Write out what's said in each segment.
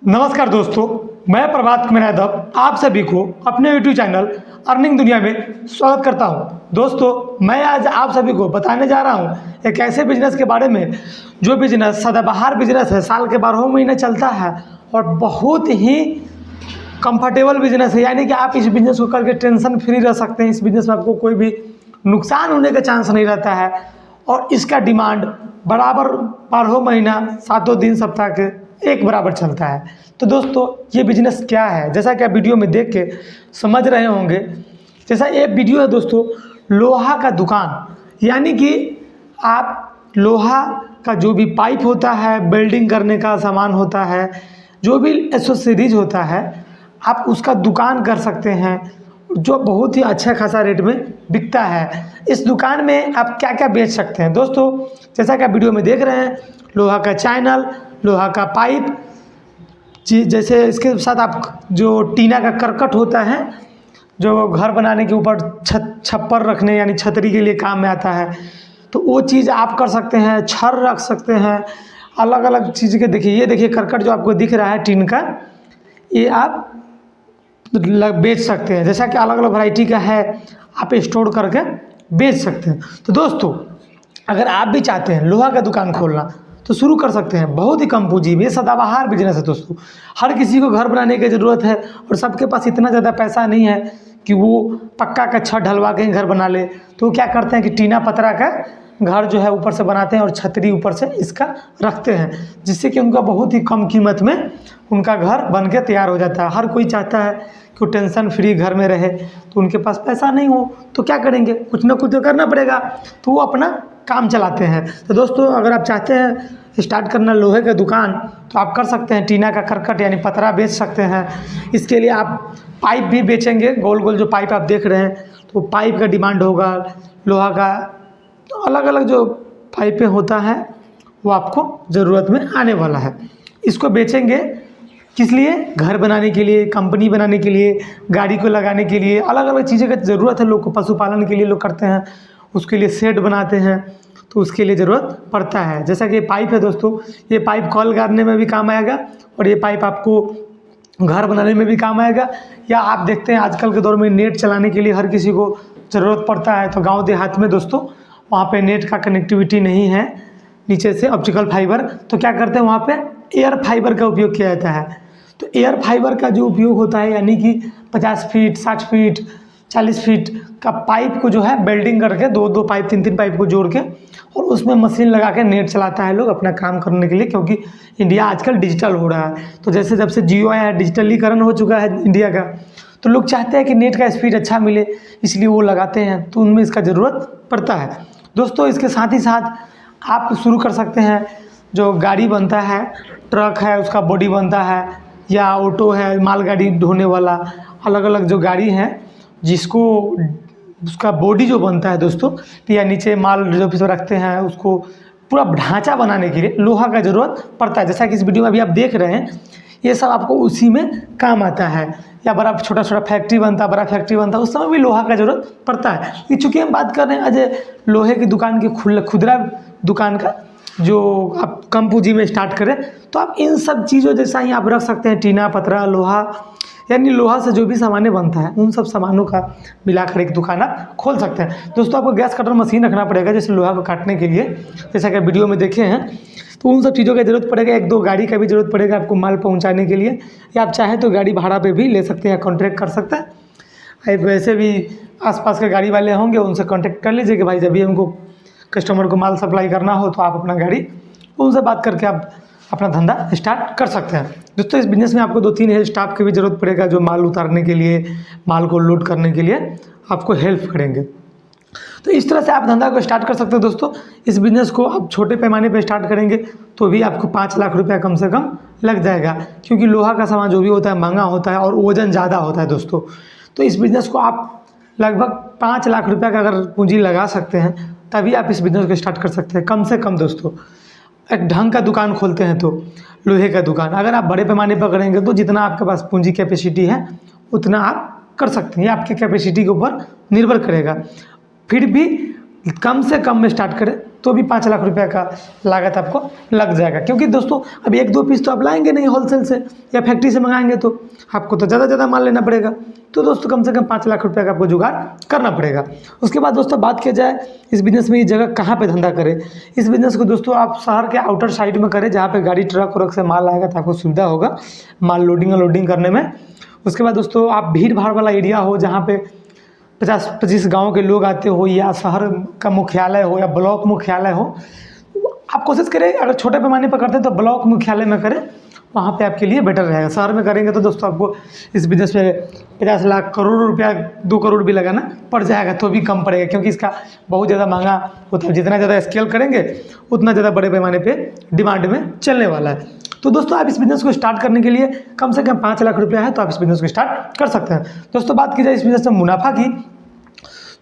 नमस्कार दोस्तों, मैं प्रभात कुमार यादव आप सभी को अपने यूट्यूब चैनल अर्निंग दुनिया में स्वागत करता हूं। दोस्तों, मैं आज आप सभी को बताने जा रहा हूं एक ऐसे बिजनेस के बारे में जो बिजनेस सदाबहार बिजनेस है, साल के 12 महीने चलता है और बहुत ही कंफर्टेबल बिजनेस है। यानी कि आप इस बिजनेस को करके टेंशन फ्री रह सकते हैं। इस बिजनेस में आपको कोई भी नुकसान होने का चांस नहीं रहता है और इसका डिमांड बराबर 12 महीना 7 दिन सप्ताह के एक बराबर चलता है। तो दोस्तों, ये बिजनेस क्या है, जैसा कि आप वीडियो में देख के समझ रहे होंगे। जैसा ये वीडियो है दोस्तों, लोहा का दुकान। यानी कि आप लोहा का जो भी पाइप होता है, वेल्डिंग करने का सामान होता है, जो भी एसेसरीज होता है, आप उसका दुकान कर सकते हैं जो बहुत ही अच्छा खासा रेट में बिकता है। इस दुकान में आप क्या क्या बेच सकते हैं दोस्तों, जैसा कि आप वीडियो में देख रहे हैं, लोहा का चैनल, लोहा का पाइप, जैसे इसके साथ आप जो टीना का करकट होता है जो घर बनाने के ऊपर छप्पर रखने यानी छतरी के लिए काम में आता है, तो वो चीज़ आप कर सकते हैं। छड़ रख सकते हैं, अलग अलग चीज़ के। देखिए, ये देखिए करकट जो आपको दिख रहा है टीन का, ये आप बेच सकते हैं। जैसा कि अलग अलग वैरायटी का है, आप स्टोर करके बेच सकते हैं। तो दोस्तों, अगर आप भी चाहते हैं लोहा का दुकान खोलना तो शुरू कर सकते हैं, बहुत ही कम पूंजी में। ये सदाबहार बिजनेस है दोस्तों। हर किसी को घर बनाने की ज़रूरत है और सबके पास इतना ज़्यादा पैसा नहीं है कि वो पक्का का छत ढलवा के ही घर बना ले। तो वो क्या करते हैं कि टीना पतरा का घर जो है ऊपर से बनाते हैं और छतरी ऊपर से इसका रखते हैं, जिससे कि उनका बहुत ही कम कीमत में उनका घर बन के तैयार हो जाता है। हर कोई चाहता है कि वो टेंशन फ्री घर में रहे, तो उनके पास पैसा नहीं हो तो क्या करेंगे, कुछ ना कुछ तो करना पड़ेगा, तो वो अपना काम चलाते हैं। तो दोस्तों, अगर आप चाहते हैं स्टार्ट करना लोहे का दुकान तो आप कर सकते हैं। टीना का करकट यानी पतरा बेच सकते हैं। इसके लिए आप पाइप भी बेचेंगे, गोल गोल जो पाइप आप देख रहे हैं, तो पाइप का डिमांड होगा। लोहा का अलग अलग जो पाइपें होता है वो आपको ज़रूरत में आने वाला है। इसको बेचेंगे किस लिए, घर बनाने के लिए, कंपनी बनाने के लिए, गाड़ी को लगाने के लिए, अलग अलग चीज़ें का ज़रूरत है लोग को। पशुपालन के लिए लोग करते हैं, उसके लिए शेड बनाते हैं, तो उसके लिए ज़रूरत पड़ता है। जैसा कि ये पाइप है दोस्तों, ये पाइप कॉल गाड़ने में भी काम आएगा और ये पाइप आपको घर बनाने में भी काम आएगा। या आप देखते हैं आजकल के दौर में नेट चलाने के लिए हर किसी को ज़रूरत पड़ता है। तो गांव देहात में दोस्तों वहाँ पे नेट का कनेक्टिविटी नहीं है नीचे से ऑप्टिकल फाइबर, तो क्या करते हैं वहाँ पे एयर फाइबर का उपयोग किया जाता है। तो एयर फाइबर का जो उपयोग होता है, यानी कि 50 फीट, 60 फीट, 40 फीट का पाइप को जो है वेल्डिंग करके, दो पाइप, तीन पाइप को जोड़ के और उसमें मशीन लगा के नेट चलाता है लोग अपना काम करने के लिए। क्योंकि इंडिया आजकल डिजिटल हो रहा है, तो जैसे जब से जियो आया है, डिजिटलीकरण हो चुका है इंडिया का, तो लोग चाहते हैं कि नेट का स्पीड अच्छा मिले, इसलिए वो लगाते हैं। तो उनमें इसका ज़रूरत पड़ता है दोस्तों। इसके साथ ही साथ आप शुरू कर सकते हैं, जो गाड़ी बनता है, ट्रक है उसका बॉडी बनता है, या ऑटो है मालगाड़ी ढोने वाला, अलग अलग जो गाड़ी हैं जिसको उसका बॉडी जो बनता है दोस्तों, या नीचे माल जो भी रखते हैं उसको पूरा ढांचा बनाने के लिए लोहा का ज़रूरत पड़ता है। जैसा कि इस वीडियो में अभी आप देख रहे हैं, ये सब आपको उसी में काम आता है। या बड़ा छोटा छोटा फैक्ट्री बनता है, बड़ा फैक्ट्री बनता है, उस समय भी लोहा का ज़रूरत पड़ता है। ये चूँकि हम बात कर रहे हैं अजय लोहे की दुकान की खुदरा दुकान का, जो आप कम पूंजी में स्टार्ट करें, तो आप इन सब चीज़ों जैसा ही आप रख सकते हैं। टीना, पतरा, लोहा, यानी लोहा से जो भी सामानें बनता है उन सब सामानों का मिलाकर एक दुकान आप खोल सकते हैं। दोस्तों, आपको गैस कटर मशीन रखना पड़ेगा जैसे लोहा को काटने के लिए, जैसा कि वीडियो में देखे हैं। तो उन सब चीज़ों की ज़रूरत पड़ेगा। एक दो गाड़ी का भी ज़रूरत पड़ेगा आपको माल पहुँचाने के लिए, या आप चाहें तो गाड़ी भाड़ा पर भी ले सकते हैं या कॉन्ट्रैक्ट कर सकते हैं। वैसे भी आसपास के गाड़ी वाले होंगे, उनसे कॉन्टैक्ट कर लीजिए कि भाई जब भी हमको कस्टमर को माल सप्लाई करना हो तो आप अपना गाड़ी उनसे बात करके आप अपना धंधा स्टार्ट कर सकते हैं। दोस्तों, इस बिज़नेस में आपको 2-3 हेल्प स्टाफ की भी ज़रूरत पड़ेगा, जो माल उतारने के लिए, माल को लोड करने के लिए आपको हेल्प करेंगे। तो इस तरह से आप धंधा को स्टार्ट कर सकते हैं दोस्तों। इस बिज़नेस को आप छोटे पैमाने पर स्टार्ट करेंगे तो भी आपको 5 लाख रुपया कम से कम लग जाएगा, क्योंकि लोहा का सामान जो भी होता है महंगा होता है और वजन ज़्यादा होता है दोस्तों। तो इस बिज़नेस को आप लगभग 5 लाख रुपया का अगर पूंजी लगा सकते हैं तभी आप इस बिज़नेस को स्टार्ट कर सकते हैं कम से कम दोस्तों। एक ढंग का दुकान खोलते हैं तो लोहे का दुकान, अगर आप बड़े पैमाने पर करेंगे तो जितना आपके पास पूंजी कैपेसिटी है उतना आप कर सकते हैं। ये आपकी कैपेसिटी के ऊपर निर्भर करेगा। फिर भी कम से कम में स्टार्ट करें तो भी 5 लाख रुपये का लागत आपको लग जाएगा। क्योंकि दोस्तों अभी 1-2 पीस तो आप लाएंगे नहीं होलसेल से या फैक्ट्री से मंगाएंगे, तो आपको तो ज़्यादा माल लेना पड़ेगा। तो दोस्तों कम से कम 5 लाख रुपये का आपको जुगाड़ करना पड़ेगा। उसके बाद दोस्तों बात किया जाए इस बिज़नेस में, ये जगह कहाँ पे धंधा करें। इस बिज़नेस को दोस्तों आप शहर के आउटर साइड में करें, जहाँ पे गाड़ी ट्रक व्रक से माल आएगा तो आपको सुविधा होगा माल लोडिंग अनलोडिंग करने में। उसके बाद दोस्तों आप भीड़ भाड़ वाला एरिया हो, जहाँ पे 50-25 गाँव के लोग आते हो, या शहर का मुख्यालय हो या ब्लॉक मुख्यालय हो। आप कोशिश करें, अगर छोटे पैमाने पर करते हैं तो ब्लॉक मुख्यालय में करें, वहाँ पे आपके लिए बेटर रहेगा। शहर में करेंगे तो दोस्तों आपको इस बिज़नेस में 50 लाख करोड़ रुपया 2 करोड़ भी लगाना पड़ जाएगा, तो भी कम पड़ेगा, क्योंकि इसका बहुत ज़्यादा महंगा होता है। जितना ज़्यादा स्केल करेंगे उतना ज़्यादा बड़े पैमाने पे डिमांड में चलने वाला है। तो दोस्तों आप इस बिज़नेस को स्टार्ट करने के लिए कम से कम 5 लाख रुपया है, तो आप इस बिज़नेस को स्टार्ट कर सकते हैं। दोस्तों बात की जाए इस बिज़नेस में मुनाफा की,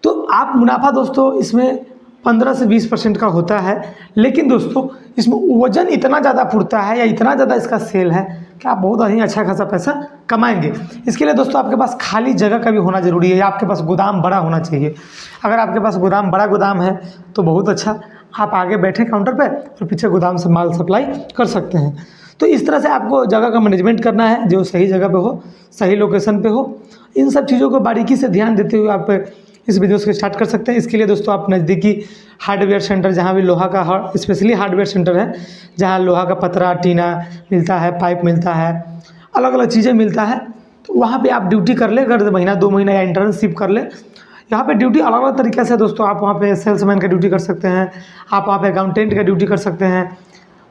तो आप मुनाफा दोस्तों इसमें 15 से 20% का होता है। लेकिन दोस्तों इसमें वजन इतना ज़्यादा फुटता है या इतना ज़्यादा इसका सेल है कि आप बहुत ही अच्छा खासा पैसा कमाएंगे। इसके लिए दोस्तों आपके पास खाली जगह का भी होना ज़रूरी है, या आपके पास गोदाम बड़ा होना चाहिए। अगर आपके पास बड़ा गोदाम है तो बहुत अच्छा, आप आगे बैठे काउंटर पे और पीछे गोदाम से माल सप्लाई कर सकते हैं। तो इस तरह से आपको जगह का मैनेजमेंट करना है, जो सही जगह पे हो, सही लोकेशन पे हो। इन सब चीज़ों को बारीकी से ध्यान देते हुए आप इस बिज़नेस को स्टार्ट कर सकते हैं। इसके लिए दोस्तों आप नज़दीकी हार्डवेयर सेंटर, जहाँ भी लोहा का स्पेशली हार्डवेयर सेंटर है, जहाँ लोहा का पतरा टीना मिलता है, पाइप मिलता है, अलग अलग चीज़ें मिलता है, तो वहाँ पे आप ड्यूटी कर ले। अगर महीना 2 महीना या इंटर्नशिप कर ले, यहाँ पे ड्यूटी अलग अलग तरीके से दोस्तों। आप वहाँ पे सेल्समैन का ड्यूटी कर सकते हैं, आप वहाँ पे अकाउंटेंट का ड्यूटी कर सकते हैं।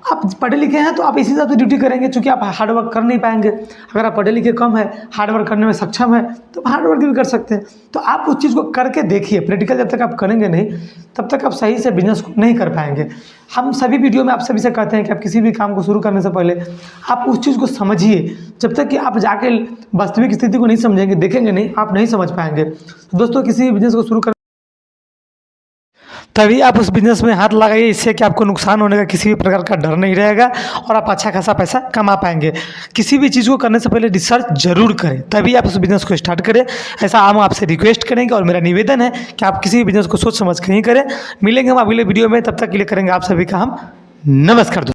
आप पढ़े लिखे हैं तो आप इसी हिसाब से ड्यूटी करेंगे, क्योंकि आप हार्ड वर्क कर नहीं पाएंगे। अगर आप पढ़े लिखे कम है, हार्ड वर्क करने में सक्षम है, तो हार्ड वर्क भी कर सकते हैं। तो आप उस चीज़ को करके देखिए। प्रैक्टिकल जब तक आप करेंगे नहीं, तब तक आप सही से बिजनेस को नहीं कर पाएंगे। हम सभी वीडियो में आप सभी से कहते हैं कि आप किसी भी काम को शुरू करने से पहले आप उस चीज़ को समझिए। जब तक कि आप जाके वास्तविक स्थिति को नहीं समझेंगे, देखेंगे नहीं, आप नहीं समझ पाएंगे। तो दोस्तों किसी भी बिजनेस को शुरू कर तभी आप उस बिज़नेस में हाथ लगाइए, इससे कि आपको नुकसान होने का किसी भी प्रकार का डर नहीं रहेगा और आप अच्छा खासा पैसा कमा पाएंगे। किसी भी चीज़ को करने से पहले रिसर्च जरूर करें, तभी आप उस बिज़नेस को स्टार्ट करें। ऐसा हम आपसे रिक्वेस्ट करेंगे और मेरा निवेदन है कि आप किसी भी बिज़नेस को सोच समझ कर ही करें। मिलेंगे हम अगले वीडियो में, तब तक के लिए करेंगे आप सभी का हम नमस्कार।